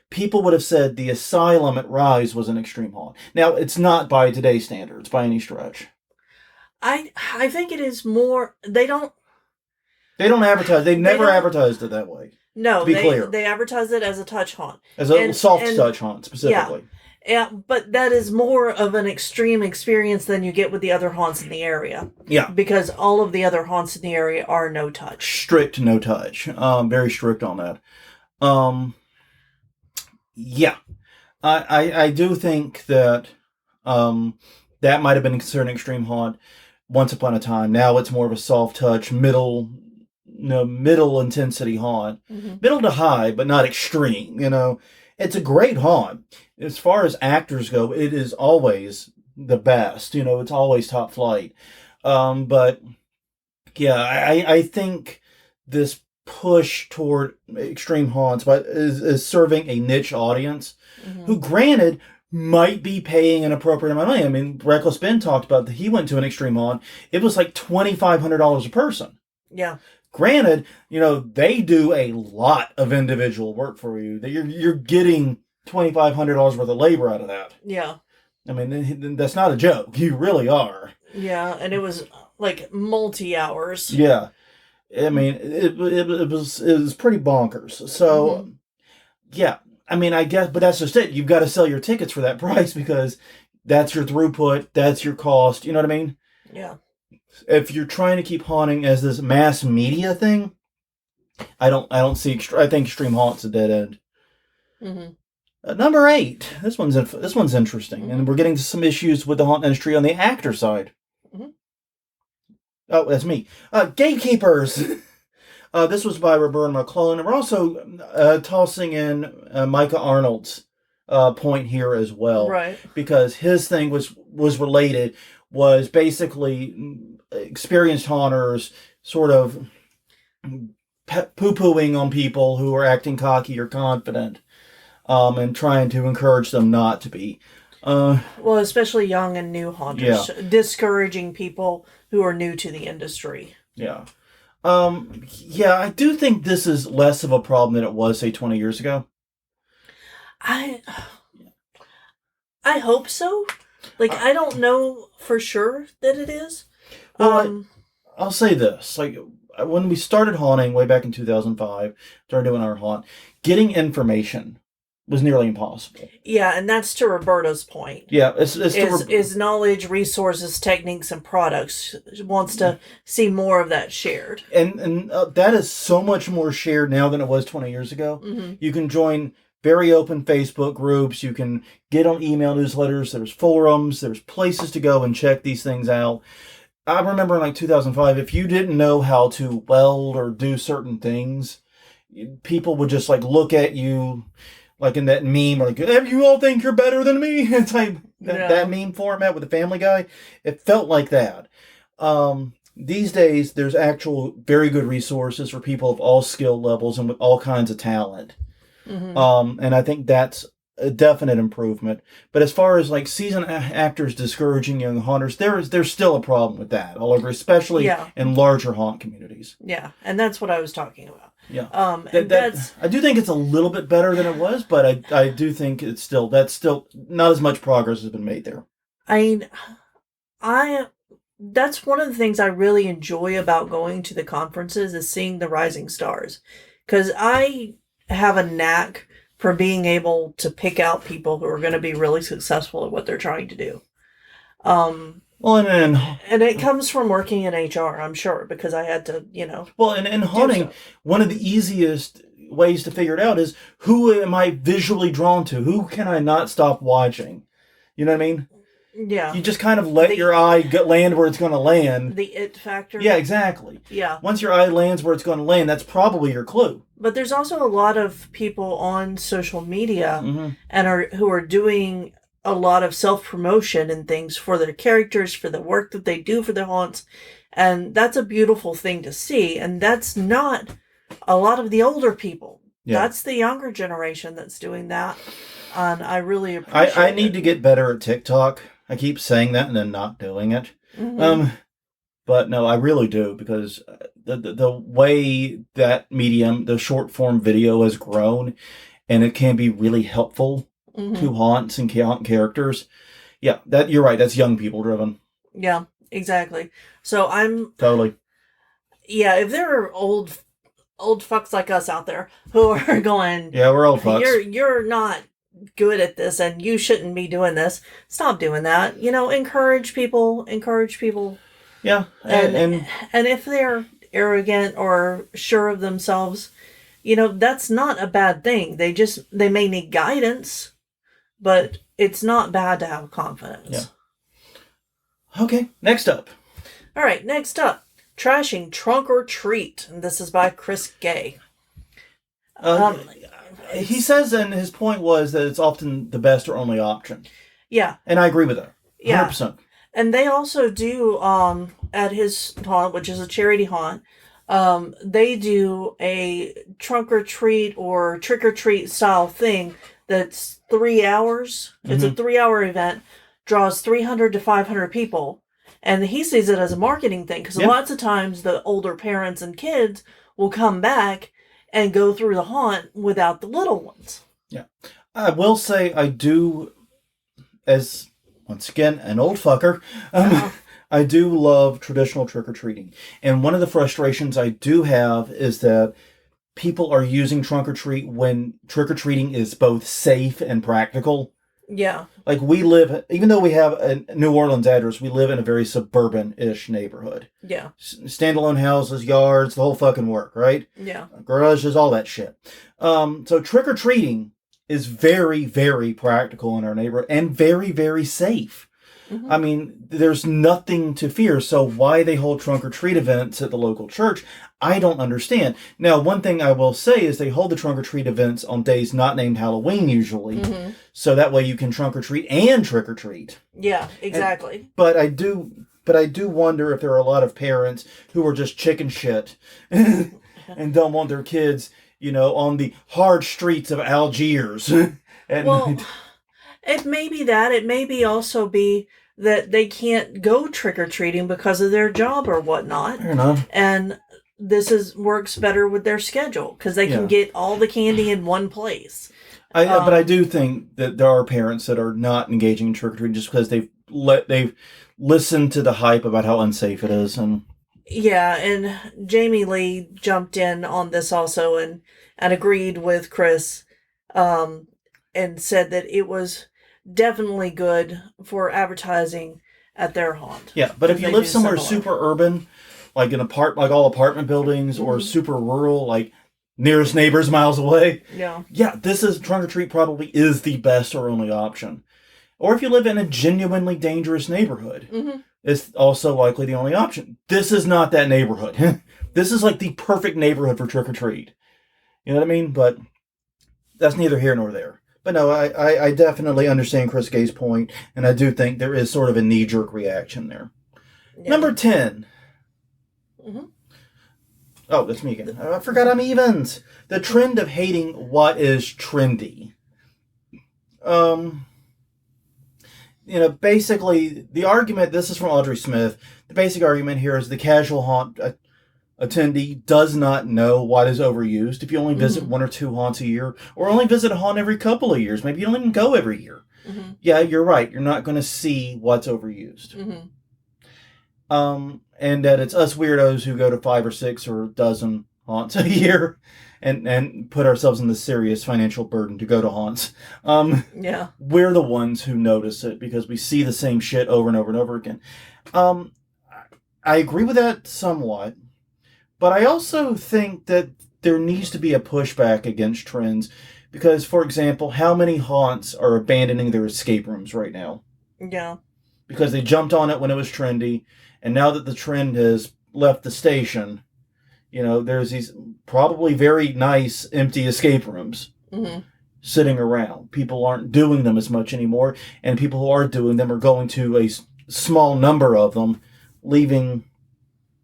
people would have said the asylum at Rise was an extreme haunt. Now, it's not by today's standards by any stretch. I think it is more. They don't advertise. They've never advertised it that way. No, to be clear. They advertise it as a touch haunt. As a soft touch haunt, specifically. Yeah, but that is more of an extreme experience than you get with the other haunts in the area. Yeah. Because all of the other haunts in the area are no touch. Strict no touch. Very strict on that. Yeah. I do think that that might have been considered an extreme haunt once upon a time. Now it's more of a soft touch, middle intensity haunt. Middle to high, but not extreme, It's a great haunt. As far as actors go, it is always the best. It's always top flight. But yeah, I think this push toward extreme haunts is serving a niche audience who, granted, might be paying an appropriate amount of money. I mean, Reckless Ben talked about that he went to an extreme haunt. It was like $2,500 a person. Yeah. Granted, they do a lot of individual work for you. That you're getting $2,500 worth of labor out of that. Yeah. I mean, that's not a joke. You really are. Yeah, and it was like multi-hours. Yeah. I mean, it was pretty bonkers. So, yeah. I mean, I guess, but that's just it. You've got to sell your tickets for that price because that's your throughput, that's your cost. You know what I mean? Yeah. If you're trying to keep haunting as this mass media thing, I don't see. I think extreme haunt's a dead end. Number 8. This one's interesting, and we're getting to some issues with the haunt industry on the actor side. Oh, that's me. Gatekeepers. This was by Roberta McClellan, and we're also tossing in Micah Arnold's point here as well, right? Because his thing was related. Was basically experienced haunters sort of poo-pooing on people who are acting cocky or confident, and trying to encourage them not to be. Well, especially young and new haunters, discouraging people who are new to the industry. Yeah. I do think this is less of a problem than it was, say, 20 years ago. I hope so. I don't know for sure that it is. Well, I'll say this. when we started haunting way back in 2005, started doing our haunt, getting information was nearly impossible. Yeah, and that's to Roberta's point. Yeah, is knowledge, resources, techniques, and products. She wants to see more of that shared. And that is so much more shared now than it was 20 years ago. Mm-hmm. You can join very open Facebook groups. You can get on email newsletters. There's forums. There's places to go and check these things out. I remember in like 2005, if you didn't know how to weld or do certain things, people would just like look at you like in that meme, like, you all think you're better than me? It's like that meme format with the Family Guy. It felt like that. These days, there's actual very good resources for people of all skill levels and with all kinds of talent. Mm-hmm. And I think that's a definite improvement. But as far as like seasoned actors discouraging young haunters, there's still a problem with that all over, especially in larger haunt communities. Yeah, and that's what I was talking about. Yeah, I do think it's a little bit better than it was, but I do think that's still not as much progress has been made there. I mean, that's one of the things I really enjoy about going to the conferences is seeing the rising stars, because I have a knack for being able to pick out people who are going to be really successful at what they're trying to do. Well, and it comes from working in HR, I'm sure, because I had to, Well, and in haunting, one of the easiest ways to figure it out is who am I visually drawn to? Who can I not stop watching? You know what I mean? Yeah. You just kind of let your eye land where it's going to land. The it factor. Yeah, exactly. Yeah. Once your eye lands where it's going to land, that's probably your clue. But there's also a lot of people on social media who are doing a lot of self-promotion and things for their characters, for the work that they do for their haunts. And that's a beautiful thing to see. And that's not a lot of the older people. Yeah. That's the younger generation that's doing that. And I really appreciate it. I need to get better at TikTok. I keep saying that and then not doing it. Mm-hmm. But no, I really do, because the way that medium, the short form video has grown, and it can be really helpful to haunts and haunt characters. Yeah, that you're right. That's young people driven. Yeah, exactly. So I'm totally. Yeah, if there are old fucks like us out there who are going, yeah, we're old fucks. You're not good at this, and you shouldn't be doing this. Stop doing that. Encourage people. Yeah, and if they're arrogant or sure of themselves, that's not a bad thing. They may need guidance, but it's not bad to have confidence. Yeah. Okay, next up. All right, next up, Trashing Trunk or Treat, and this is by Chris Gay. He says, and his point was that it's often the best or only option. Yeah. And I agree with that. 100%. Yeah. And they also do, at his haunt, which is a charity haunt, they do a trunk or treat or trick or treat style thing that's 3 hours. Mm-hmm. It's a 3-hour event, draws 300 to 500 people. And he sees it as a marketing thing, because lots of times the older parents and kids will come back and go through the haunt without the little ones. Yeah. I will say I do, as, once again, an old fucker, I do love traditional trick-or-treating. And one of the frustrations I do have is that people are using trunk or treat when trick-or-treating is both safe and practical. Yeah. Like, we live, even though we have a New Orleans address, we live in a very suburban-ish neighborhood. Yeah. Standalone houses, yards, the whole fucking work, right? Yeah. Garages, all that shit. So trick-or-treating is very, very practical in our neighborhood and very, very safe. Mm-hmm. I mean, there's nothing to fear. So why they hold trunk or treat events at the local church, I don't understand. Now, one thing I will say is they hold the trunk or treat events on days not named Halloween usually. Mm-hmm. So that way you can trunk or treat and trick or treat. Yeah, exactly. But I do wonder if there are a lot of parents who are just chicken shit and don't want their kids, on the hard streets of Algiers at night. It may be that. It may be also be that they can't go trick-or-treating because of their job or whatnot. Fair enough. And this works better with their schedule because they can get all the candy in one place. But I do think that there are parents that are not engaging in trick-or-treating just because they've listened to the hype about how unsafe it is. And Yeah, and Jamie Lee jumped in on this also and agreed with Chris, um, and said that it was definitely good for advertising at their haunt. Yeah, but if you live somewhere super urban, like like all apartment buildings, or super rural, like nearest neighbors miles away, yeah, this is trunk or treat probably is the best or only option. Or if you live in a genuinely dangerous neighborhood, it's also likely the only option. This is not that neighborhood. This is like the perfect neighborhood for trick or treat. You know what I mean? But that's neither here nor there. But no, I definitely understand Chris Gay's point, and I do think there is sort of a knee-jerk reaction there. Yeah. Number 10. Oh, that's me again. I forgot I'm evens. The trend of hating what is trendy. Basically, the argument, this is from Audrey Smith, the basic argument here is the casual haunt attendee does not know what is overused. If you only visit one or two haunts a year, or only visit a haunt every couple of years, maybe you don't even go every year. Yeah, you're right. You're not going to see what's overused. And that it's us weirdos who go to 5 or 6 or a dozen haunts a year and put ourselves in the serious financial burden to go to haunts. We're the ones who notice it because we see the same shit over and over and over again. I agree with that somewhat, but I also think that there needs to be a pushback against trends because, for example, how many haunts are abandoning their escape rooms right now? Yeah. Because they jumped on it when it was trendy, and now that the trend has left the station, there's these probably very nice empty escape rooms sitting around. People aren't doing them as much anymore, and people who are doing them are going to a small number of them, leaving,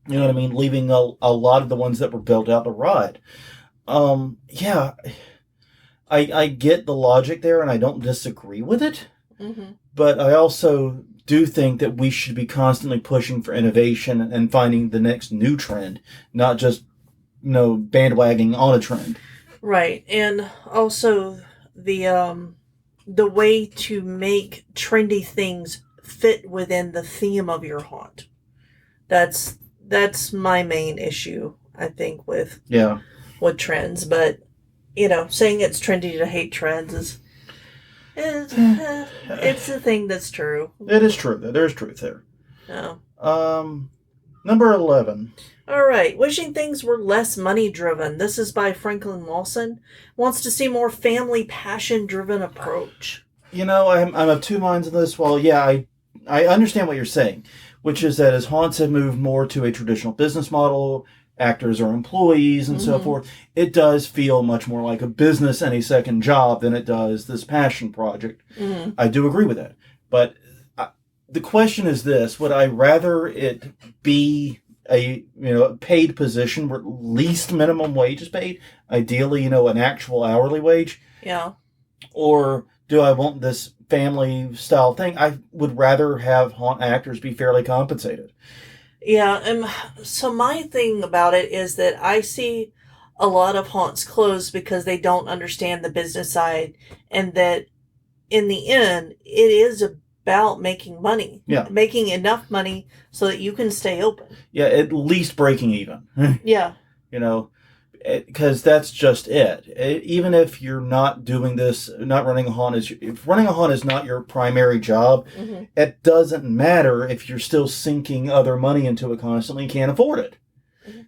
leaving a lot of the ones that were built out to rot. Yeah, I get the logic there, and I don't disagree with it, but I also do think that we should be constantly pushing for innovation and finding the next new trend, not just, bandwagoning on a trend. Right. And also the way to make trendy things fit within the theme of your haunt. That's my main issue, I think, with trends. But, saying it's trendy to hate trends is it's a thing that's true. It is true. There's truth there. Oh. Number 11. All right. Wishing things were less money-driven. This is by Franklin Lawson. Wants to see more family passion-driven approach. I'm of two minds on this. Well, yeah, I understand what you're saying, which is that as haunts have moved more to a traditional business model, actors are employees and so forth, it does feel much more like a business and a second job than it does this passion project. I do agree with that. But the question is this: would I rather it be a paid position where at least minimum wage is paid, ideally an actual hourly wage? Yeah. Or do I want this family style thing? I would rather have haunt actors be fairly compensated. Yeah, so my thing about it is that I see a lot of haunts close because they don't understand the business side, and that in the end, it is about making money. Yeah. Making enough money so that you can stay open. Yeah, at least breaking even. Yeah. Because that's just it. Even if you're not doing this, not running a haunt, if running a haunt is not your primary job, it doesn't matter if you're still sinking other money into it constantly and can't afford it.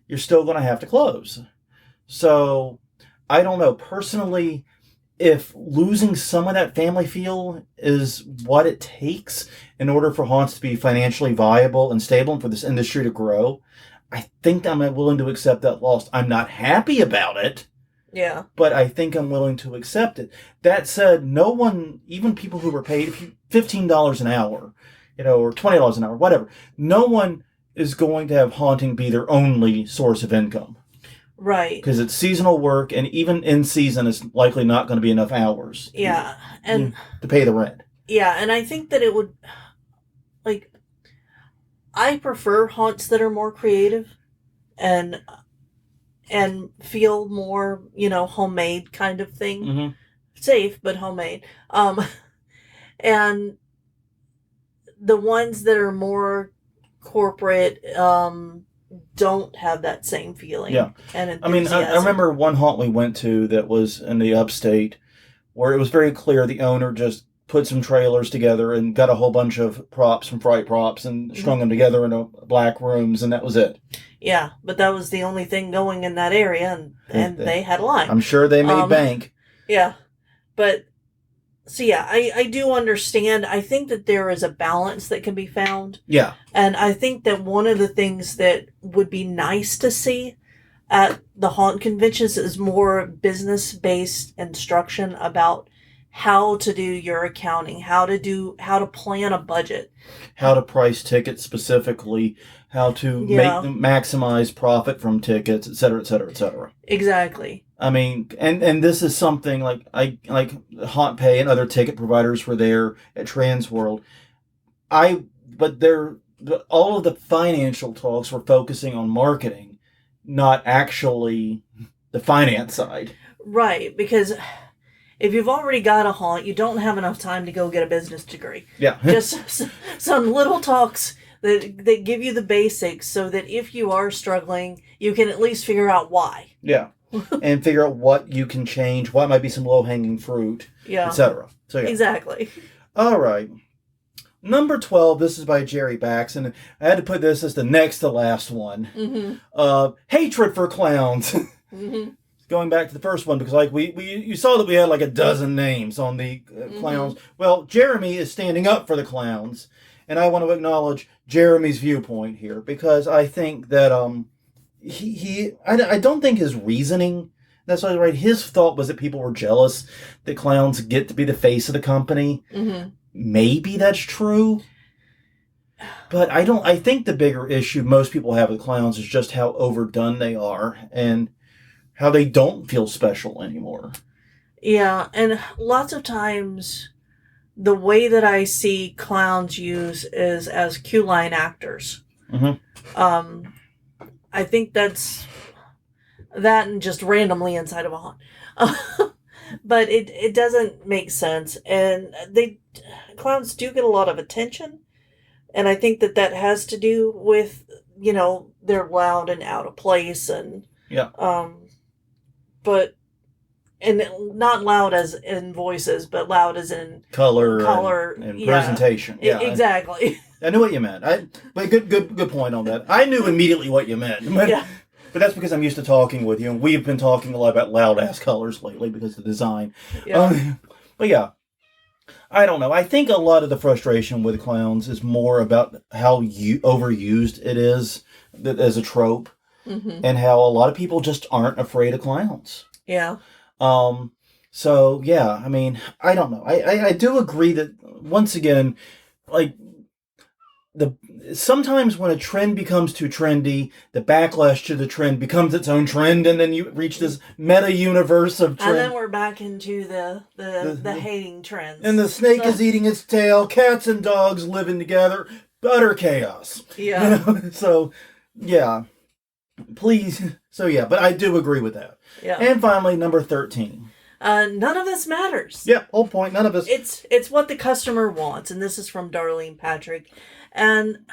You're still going to have to close. So, I don't know. Personally, if losing some of that family feel is what it takes in order for haunts to be financially viable and stable and for this industry to grow, I think I'm willing to accept that loss. I'm not happy about it. Yeah. But I think I'm willing to accept it. That said, no one, even people who were paid $15 an hour, or $20 an hour, whatever, no one is going to have haunting be their only source of income. Right. Because it's seasonal work, and even in season, it's likely not going to be enough hours. Yeah. And to pay the rent. Yeah, and I think that it would, I prefer haunts that are more creative and feel more, homemade kind of thing. Safe, but homemade. And the ones that are more corporate, don't have that same feeling. Yeah. And I mean, I remember one haunt we went to that was in the upstate where it was very clear the owner just put some trailers together and got a whole bunch of props from Fright Props and strung them together in black rooms, and that was it. Yeah, but that was the only thing going in that area, and they had a line. I'm sure they made bank. Yeah. But, so yeah, I do understand. I think that there is a balance that can be found. Yeah. And I think that one of the things that would be nice to see at the haunt conventions is more business-based instruction about how to do your accounting, how to plan a budget, how to price tickets specifically, how to maximize profit from tickets, et cetera, et cetera, et cetera. Exactly. I mean, and this is something like Haunt Pay and other ticket providers were there at Transworld. But all of the financial talks were focusing on marketing, not actually the finance side. Right, because if you've already got a haunt, you don't have enough time to go get a business degree. Yeah. Just some little talks that give you the basics so that if you are struggling, you can at least figure out why. Yeah. And figure out what you can change, what might be some low-hanging fruit, etc. So, yeah. Exactly. All right. Number 12, this is by Jerry Bax, and I had to put this as the next to last one. Mm-hmm. Hatred for clowns. Mm-hmm. Going back to the first one, because you saw that we had like a dozen names on the clowns. Mm-hmm. Well, Jeremy is standing up for the clowns, and I want to acknowledge Jeremy's viewpoint here, because I think that I don't think his reasoning necessarily right. His thought was that people were jealous that clowns get to be the face of the company. Mm-hmm. Maybe that's true. But I think the bigger issue most people have with clowns is just how overdone they are and how they don't feel special anymore. Yeah, and lots of times the way that I see clowns used is as cue line actors. Mm-hmm. I think that's that and just randomly inside of a haunt. But it doesn't make sense. And clowns do get a lot of attention. And I think that has to do with, they're loud and out of place. And, but, and not loud as in voices, but loud as in color and presentation. Yeah, exactly. I knew what you meant. But good point on that. I knew immediately what you meant. But that's because I'm used to talking with you, and we've been talking a lot about loud-ass colors lately because of the design. Yeah. But yeah, I don't know. I think a lot of the frustration with clowns is more about how overused it is as a trope, and how a lot of people just aren't afraid of clowns. Yeah. So, yeah, I mean, I don't know. I do agree that, once again, like, sometimes when a trend becomes too trendy, the backlash to the trend becomes its own trend, and then you reach this meta universe of trend. And then we're back into the hating trends. And the snake is eating its tail, cats and dogs living together, utter chaos. Yeah. So, yeah. Please. So, yeah, but I do agree with that. Yeah. And finally, number 13. None of this matters. Yeah, whole point. None of us. It's what the customer wants, and this is from Darlene Patrick. And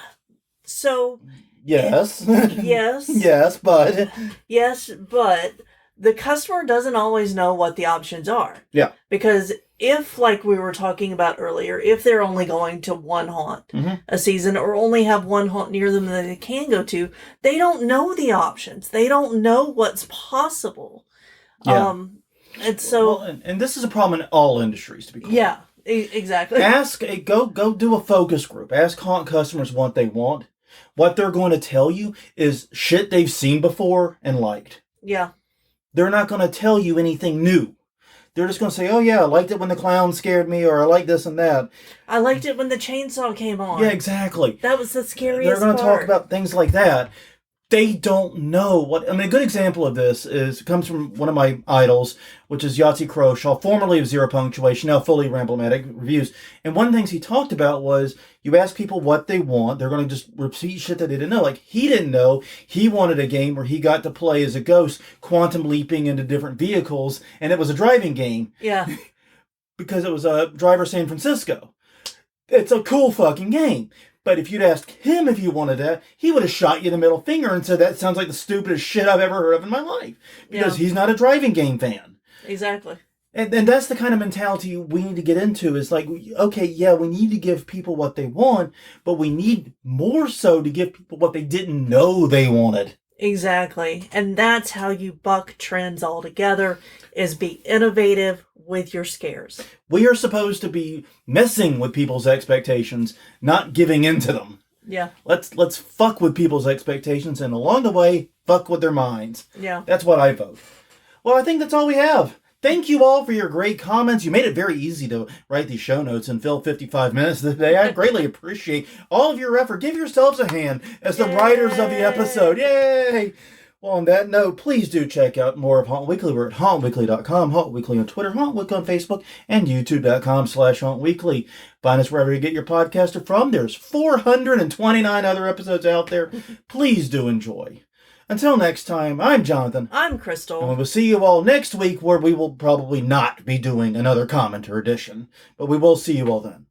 so... Yes. Yes. Yes, but... Yes, but the customer doesn't always know what the options are. Yeah. Because if, like we were talking about earlier, if they're only going to one haunt a season or only have one haunt near them that they can go to, they don't know the options. They don't know what's possible. Yeah. And so... Well, and this is a problem in all industries, to be clear. Yeah. Exactly. Go do a focus group. Ask haunt customers what they want. What they're going to tell you is shit they've seen before and liked. Yeah. They're not going to tell you anything new. They're just going to say, oh yeah, I liked it when the clown scared me, or I like this and that. I liked it when the chainsaw came on. Yeah, exactly. That was the scariest They're going to part. talk about things like that. They don't know what... I mean, a good example of this comes from one of my idols, which is Yahtzee Croshaw, formerly of Zero Punctuation, now fully Ramblomatic Reviews. And one of the things he talked about was, you ask people what they want, they're going to just repeat shit that they didn't know. Like, he didn't know. He wanted a game where he got to play as a ghost, quantum leaping into different vehicles, and it was a driving game. Yeah. Because it was a Driver San Francisco. It's a cool fucking game. But if you'd asked him if he wanted that, he would have shot you the middle finger and said, that sounds like the stupidest shit I've ever heard of in my life. Because he's not a driving game fan. Exactly. And that's the kind of mentality we need to get into, is like, okay, yeah, we need to give people what they want, but we need more so to give people what they didn't know they wanted. Exactly. And that's how you buck trends altogether, is be innovative with your scares. We are supposed to be messing with people's expectations, not giving in to them. Yeah. Let's fuck with people's expectations, and along the way, fuck with their minds. Yeah. That's what I vote. Well, I think that's all we have. Thank you all for your great comments. You made it very easy to write these show notes and fill 55 minutes today. I greatly appreciate all of your effort. Give yourselves a hand as the writers of the episode. Yay! Well, on that note, please do check out more of Haunt Weekly. We're at hauntweekly.com, Haunt Weekly on Twitter, Haunt Weekly on Facebook, and youtube.com/Haunt Weekly. Find us wherever you get your podcaster from. There's 429 other episodes out there. Please do enjoy. Until next time, I'm Jonathan. I'm Crystal. And we will see you all next week, where we will probably not be doing another commenter edition. But we will see you all then.